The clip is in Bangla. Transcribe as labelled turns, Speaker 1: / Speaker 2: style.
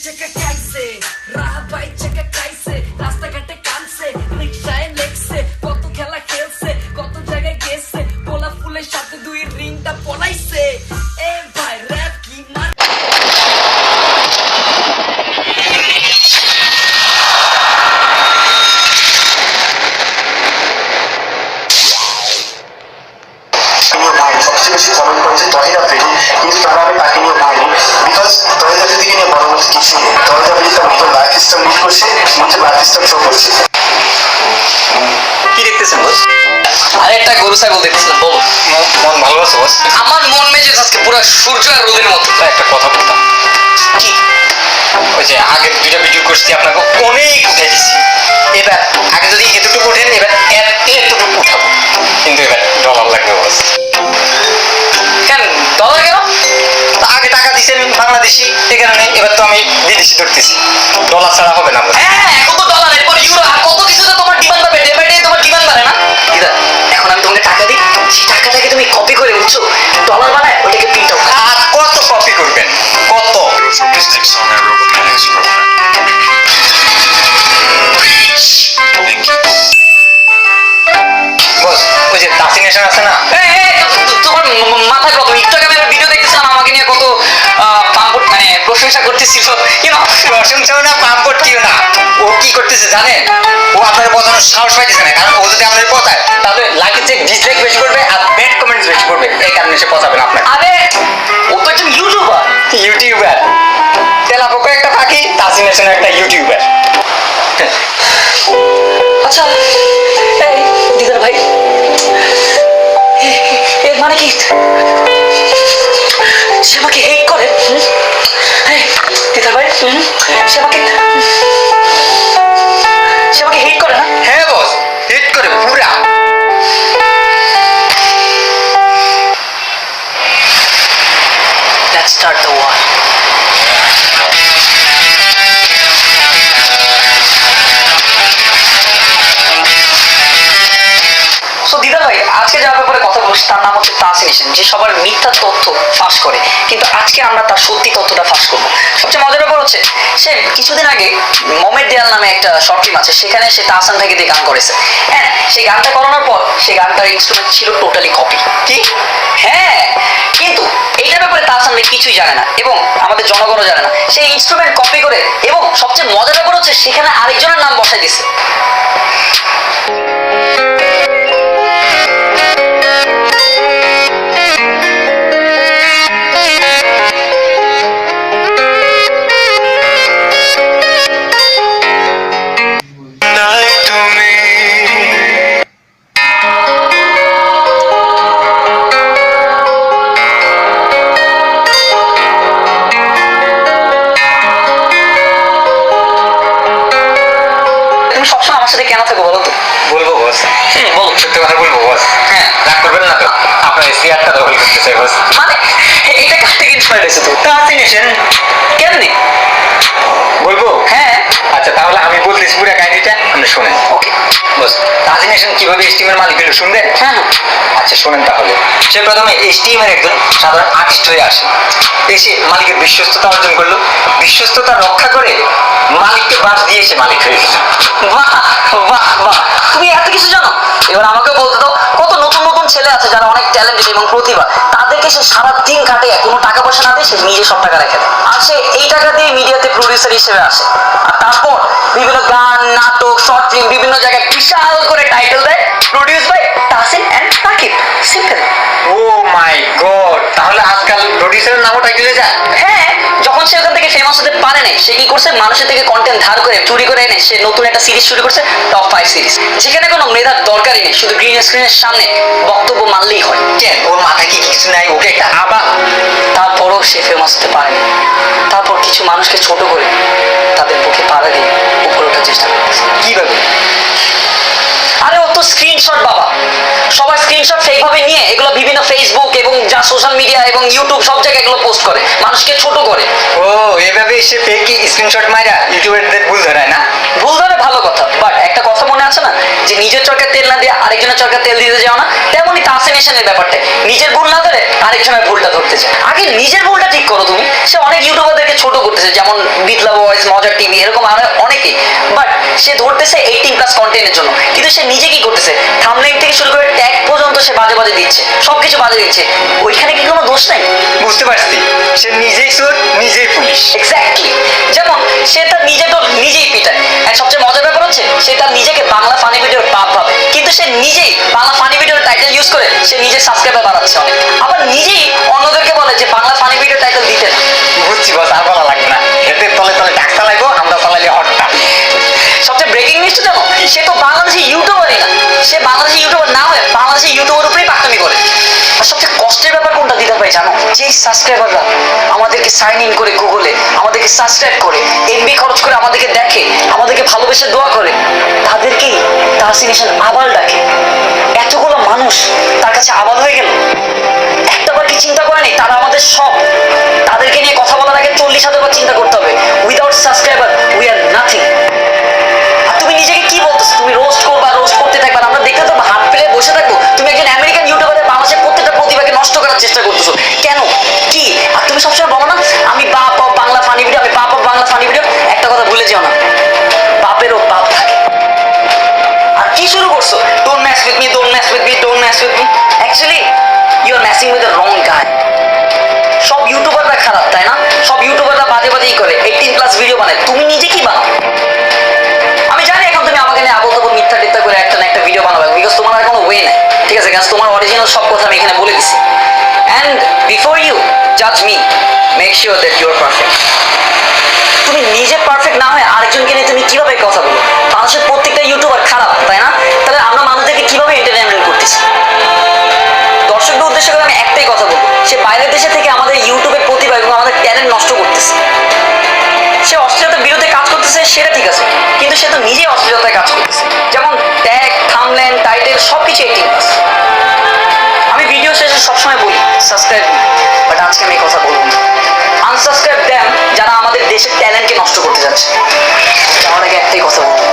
Speaker 1: চেকা খাইছে রাহাবাই চেকা খাইছে রাস্তাঘাটে কানছে রিকশায় লেগছে কত খেলা খেলছে কত জায়গায় গেছে পোলা ফুলের সাথে দুই রিংটা পলাইছে এ ভাই র‍্যাপ কি মান
Speaker 2: সবচেয়ে বেশি কমেন্ট করেছে তহিদ আফ্রিদি, কিন্তু তারা আমি তাকে নিয়ে বলিনি বিকজ তহিদ আফ্রিদিকে নিয়ে বড় বলতে কিছু নেই। তহিদ আফ্রিদি তার নিজের লাইফ স্টাইল লিড করছে, নিজের লাইফ স্টাইল শো করছে।
Speaker 3: কি দেখতেছেন বস? আরেকটা গরু ছাগল দেখতেছেন বলো।
Speaker 4: মন ভালো আছে বস?
Speaker 3: আমার মন মেজাজ আজকে পুরো সূর্য আর রোদের মতো।
Speaker 4: একটা কথা বলতাম,
Speaker 3: কি?
Speaker 4: ওই যে আগে দুইটা ভিডিও করছি আপনাকে অনেক উঠে দিচ্ছি, এবার আগে যদি এতটুকু ওঠেন এবার এতটুকু উঠাবো, কিন্তু এবার ডলার লাগবে বস।
Speaker 3: কেন ডলার কেন?
Speaker 4: তো আগে টাকা দিচ্ছেন বাংলাদেশি, এই কারণে এবার তো আমি বিদেশি ধরতেছি, ডলার ছাড়া হবে না বস।
Speaker 3: হ্যাঁ এখন তো ডলার, এরপর ইউরো, আর কত কিছুতে তোমার ডিমান্ড বাড়বে, ডে বাই ডে তোমার ডিমান্ড বাড়ে না? এখন আমি তোমাকে টাকা দিই, সেই টাকাটাকে তুমি কপি করে বুঝছো ডলার বানায় ওটাকে প্রিন্ট আউট।
Speaker 4: আর কত কপি করবেন, কত?
Speaker 5: Mistakes on that road with my ex-girlfriend.
Speaker 4: বস ওই যে তাসিনেশন আছে না,
Speaker 3: তোমার মাথায় প্রথম একটু আগে আমি ভিডিও দেখতেছিলাম, আমাকে নিয়ে কত পাম্পট মানে প্রশংসা করতেছিল,
Speaker 4: প্রশংসাও না পাম্পটিও না, ও কি করতেছে জানেন? ও আপনার পচানোর সাহস পাইতেছে না, কারণ ও যদি আপনার পচায় তাহলে লাইক চেক ডিসলাইক বেশি করবে আর ব্যাড কমেন্টস বেশি করবে, এই কারণে সে পচাবে না আপনার।
Speaker 3: আরে ও তো একজন ইউটিউবার।
Speaker 4: ইউটিউবার তেলাপোকা একটা পাখি, তাসিনেশন একটা ইউটিউবার।
Speaker 3: আচ্ছা এই দিদার ভাই, এর মানে কি সে আমাকে হেট করে? দিদার ভাই সে আমাকে হেট করে না?
Speaker 4: হ্যাঁ বস, হিট করে পুরা।
Speaker 3: Let's start the war. So, দিদা ভাই আজকে যার ব্যাপারে কথা বলছি তার নাম হচ্ছে তাসিনেশন, যে সবার মিথ্যা তথ্য ফাঁস করে, কিন্তু আজকে আমরা তার সত্যি তথ্যটা ফাঁস করবো। সবচেয়ে মজার ব্যাপার হচ্ছে সে কিছুদিন আগে মমের দেয়াল নামে একটা শর্ট ফিল্ম আছে, সেখানে সে তাহসান ভাইকে দিয়ে গান করেছে। হ্যাঁ, সেই গানটা করানোর পর সেই গানটার ইনস্ট্রুমেন্ট ছিল টোটালি কপি।
Speaker 4: কি?
Speaker 3: হ্যাঁ, কিন্তু এইটার ব্যাপারে তাহসান ভাই কিছুই জানে না এবং আমাদের জনগণও জানে না। সেই ইনস্ট্রুমেন্ট কপি করে, এবং সবচেয়ে মজার ব্যাপার হচ্ছে সেখানে আরেকজনের নাম বসাই দিচ্ছে। তুমি সবসময় আমার সাথে কেন থাকো বলো তো?
Speaker 4: বলবো বস,
Speaker 3: বলো।
Speaker 4: সত্যি কথা বলবো বস।
Speaker 3: হ্যাঁ।
Speaker 4: রাগ করবেন না তো? আপনার এই চেয়ারটা দখল করতে চাই বস।
Speaker 3: মানে এটা কার থেকে ইন্সপায়ার হয়েছে তো?
Speaker 4: তাসিনেশন
Speaker 3: কেমনি?
Speaker 4: বলবো?
Speaker 3: হ্যাঁ।
Speaker 4: আচ্ছা তাহলে আমি বলতেছি পুরো কাহিনীটা, আপনি শোনেন।
Speaker 3: ওকে।
Speaker 4: বস, তাসিনেশন কিভাবে স্টিমের মালিক হলো শুনবেন?
Speaker 3: হ্যাঁ।
Speaker 4: আচ্ছা শোনেন তাহলে। সে প্রথমে স্টিমের একজন সাধারণ আর্টিস্ট হয়ে আসে, এসে মালিকের বিশ্বস্ততা অর্জন করলো, বিশ্বস্ততা রক্ষা করে মালিককে বাস দিয়ে এসে মালিক হয়ে গেল।
Speaker 3: বাহ বাহ বাহ, তুমি এত কিছু জানো। এবার আমাকে বলতে দাও, কত নতুন নতুন ছেলে আছে যারা অনেক ট্যালেন্টেড এবং প্রতিভা, তাদেরকে সে সারাদিন কাটে, কোনো টাকা পয়সা না দিয়ে সে নিজে সব টাকা রেখে দেয়, আর সে এই টাকা দিয়ে মিডিয়াতে প্রডিউসার হিসেবে আসে, আর তারপর বিভিন্ন গান, নাটক, শর্ট ফিল্ম বিভিন্ন জায়গায় বিশাল করে টাইটেল দেয়, produce by Tahsin and Sakib. Simple.
Speaker 4: Oh my god, তাহলে আজকাল প্রডিউসারের নামও টাইটেলে যায়?
Speaker 3: হ্যাঁ, যখন সে ওখান থেকে ফেমাস হতে পারে নাই, সে কি করছে, মানুষের থেকে কন্টেন্ট ধার করে চুরি করে এনে সে নতুন একটা সিরিজ শুরু করছে, টপ 5 সিরিজ, যেখানে কোনো মেধার দরকারই নেই, শুধু গ্রিন স্ক্রিনের সামনে বক্তব্য মানলেই হয়।
Speaker 4: কেন, ওর মাথায় কি কিছু নাই? ওকে একটা আবা।
Speaker 3: তারপরও সে ফেমাস হতে পারেনি। তারপর কিছু মানুষকে ছোট করে তাদের পক্ষে পাড়া দিয়ে উপরে ওঠার চেষ্টা করতেছে।
Speaker 4: কিভাবে?
Speaker 3: আরে ও তো স্ক্রিনশট বাবা, সবাই স্ক্রিনশট ফেক ভাবে নিয়ে এগুলো বিভিন্ন ফেসবুক এবং যা সোশ্যাল মিডিয়া এবং ইউটিউব সব জায়গায় এগুলো পোস্ট করে, মানুষকে ছোট করে।
Speaker 4: ও এভাবে সে ফেক স্ক্রিনশট মাইরা ইউটিউবারদের ভুল ধরায় না?
Speaker 3: ভুল ধরে ভালো কথা, বাট একটা কথা মনে আছে না, যে নিজের চরকায় তেল না দিয়ে আরেকজনের চরকায় তেল দিতে যাও না, তেমনই তাহসিন অ্যাসোসিয়েশনের ব্যাপারটা, নিজের ভুল না ধরে আরেক সময় ভুলটা ধরতে চায়। আগে নিজের ভুলটা ঠিক করো তুমি। সে অনেক ইউটিউবারদেরকে ছোট করতেছে, যেমন বিটলা ভয়েস, মজার টিভি, এরকম আরো অনেকে, বাট সে ধরতেছে 18+ কন্টেন্টের জন্য, কিন্তু সে নিজে কি করতেছে, থাম্বনেইল থেকে শুরু করে ট্যাগ পর্যন্ত সে বাজে বাজে দিচ্ছে, সবকিছু বাজে দিচ্ছে। ওইখানে কি কোনো দোষ নাই?
Speaker 4: বুঝতে পারছি, সে নিজেই চোর, নিজেই পুলিশ।
Speaker 3: এক্স্যাক্টলি। যেমন সে তার নিজে তো নিজেই পিটায়, আর সবচেয়ে মজার ব্যাপার হচ্ছে সে তার নিজেকে বাংলা ফানি ভিডিওর বাপ ভাবে, কিন্তু সে নিজেই বাংলা ফানি ভিডিওর টাইটেল ইউজ করে সে নিজের সাবস্ক্রাইবার বাড়াচ্ছে অনেক, আবার নিজেই অন্যদেরকে বলে যে বাংলা ফানি ভিডিও টাইটেল দিতে না।
Speaker 4: বুঝছি বস, আর বলা লাগবে না, এতে তলে তলে টাক চালাইবো, আমরা চালাইলে হটটা।
Speaker 3: সবচেয়ে ব্রেকিং নিউজটা জানো, সে তো বাংলাদেশি ইউটিউবারই না, সে বাংলাদেশি ইউটিউবার না হয়ে বাংলাদেশি ইউটিউবের উপরেই পাকতামি করে। আর সবচেয়ে কষ্টের ব্যাপার কোনটা দিতে ভাই জানো, যে সাবস্ক্রাইবাররা আমাদেরকে সাইন ইন করে গুগলে, আমাদেরকে সাবস্ক্রাইব করে, এমবি খরচ করে আমাদেরকে দেখে, আমাদেরকে ভালোবেসে দোয়া করে, তাদেরকেই তাহসিন ঈশান আবাল ডাকে। এতগুলো মানুষ তার কাছে আবাল হয়ে গেল, একটাবার কি চিন্তা করেনি তারা আমাদের সব? তাদেরকে নিয়ে কথা বলার আগে 40,000 বার চিন্তা করতে হবে। Without subscriber we are nothing. আর তুমি নিজেকে কি বলতেছো, তুমি রোস্ট করবা, রোস্ট করতে থাকবা, আমরা দেখতে তো হাত পেলে বসে থাকবো। তুমি একজন আমেরিকান ইউটিউবারের বাংলাদেশের প্রত্যেকটা প্রতিভাকে নষ্ট করার চেষ্টা করতেছো কেন? কি? আর তুমি সবসময় বলো না আমি বাপ অফ বাংলা ফানি ভিডিও, আমি বাপ অফ বাংলা ফানি ভিডিও। একটা কথা ভুলে যেও না, বাপেরও বাপ থাকে। আর কি শুরু করছো, don't match with me, don't match with me, don't match with me. Actually you are matching with the wrong guy. সব ইউটিউবাররা খারাপ, তাই না? সব ইউটিউবাররা বাজে বাজেই করে, 18+ ভিডিও বানায়। তুমি নিজে কি বানাও? আমি জানি এখন তুমি আমাকে নিয়ে আবল তাবল মিথ্যা টিথ্যা করে একটা না একটা ভিডিও বানাবে, বিকজ তোমার আর কোনো ওয়ে নাই, ঠিক আছে? কারণ তোমার অরিজিনাল সব কথা আমি এখানে বলে দিছি। অ্যান্ড বিফোর ইউ জাজ me, make sure that you are perfect. তুমি নিজে পারফেক্ট না হয় আরেকজনকে নিয়ে তুমি কিভাবে কথা বলো? মানুষের প্রত্যেকটা ইউটিউবার খারাপ, তাই না? তাহলে আমরা মানুষদেরকে কিভাবে এন্টারটেনমেন্ট করতেছি? দর্শকদের উদ্দেশ্য করে আমি একটাই কথা বলবো, সে বাইরের দেশে থেকে আমাদের ইউটিউবের প্রতিভা এবং আমাদের ট্যালেন্ট নষ্ট করতেছে। সে অশ্লীলতার বিরুদ্ধে কাজ করতেছে, সেটা ঠিক আছে, কিন্তু সে তো নিজেই অশ্লীলতায় কাজ করতেছে। যেমন ট্যাগ, থাম্বনেইল, টাইটেল সবকিছু 18+। আমি ভিডিও শেষে সবসময় বলি সাবস্ক্রাইব মি, বাট আজকে আমি এই কথা বলবো না। আনসাবস্ক্রাইব দেন যারা আমাদের দেশের ট্যালেন্টকে নষ্ট করতে যাচ্ছে। আমার আগে একটাই কথা বলবো,